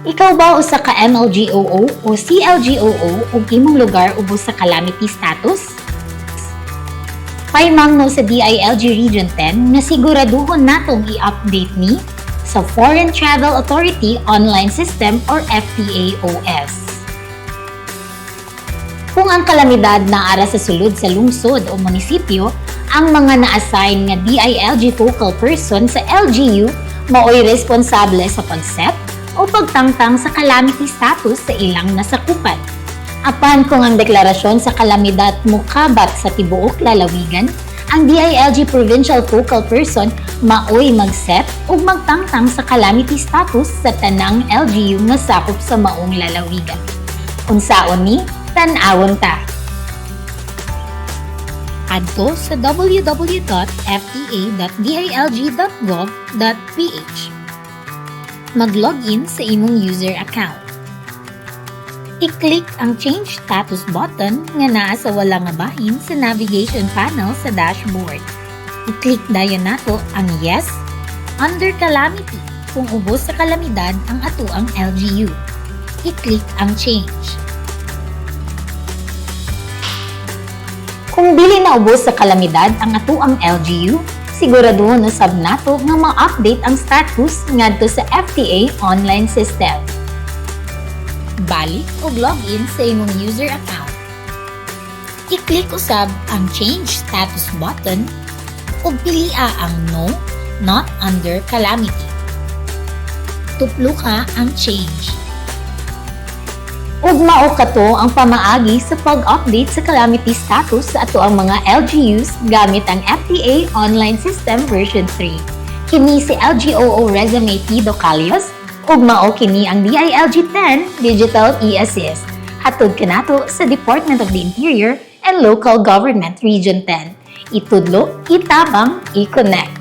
Ikaw ba usa ka MLGOO o CLGOO ug imong lugar ubos sa calamity status? Paymangno sa DILG Region 10 nga siguraduhon natong i-update ni sa Foreign Travel Authority Online System or FTAOS. Kung ang kalamidad na ara sa sulod sa lungsod o munisipyo, ang mga na-assign nga DILG focal person sa LGU mao'y responsable sa pag-set o pagtangtang sa calamity status sa ilang nasakupan. Apan kung ang deklarasyon sa kalamidad mukabat sa tibuok lalawigan, ang DILG Provincial Focal Person mao'y mag-set o magtangtang sa calamity status sa tanang LGU nga sakop sa maong lalawigan. Unsaon ni? Tan-awon ta. Adto sa www.fta.dilg.gov.ph. Mag-login sa imong user account. I-click ang Change Status button nga naa sa wala nga bahin sa navigation panel sa dashboard. I-click dayon nato ang Yes under Calamity kung ubos sa kalamidad ang atoang LGU. I-click ang Change. Kung dili na ubos sa kalamidad ang atoang LGU, siguraduhon usab nato nga ma-update ang status ngadto sa FTA online system. Balik o login sa imong user account. I-click usab ang Change Status button ug pilia ang No, Not Under Calamity. Tuplo ka ang Change. Ug mao kato ang pamaagi sa pag-update sa calamity status sa atoang mga LGUs gamit ang FTA Online System version 3. Kini si LGOO Resume T. Docalios ug mao kini ang DILG 10 Digital e-Assist. Hatod kanato sa Department of the Interior and Local Government Region 10. Itudlo, itabang, i-connect.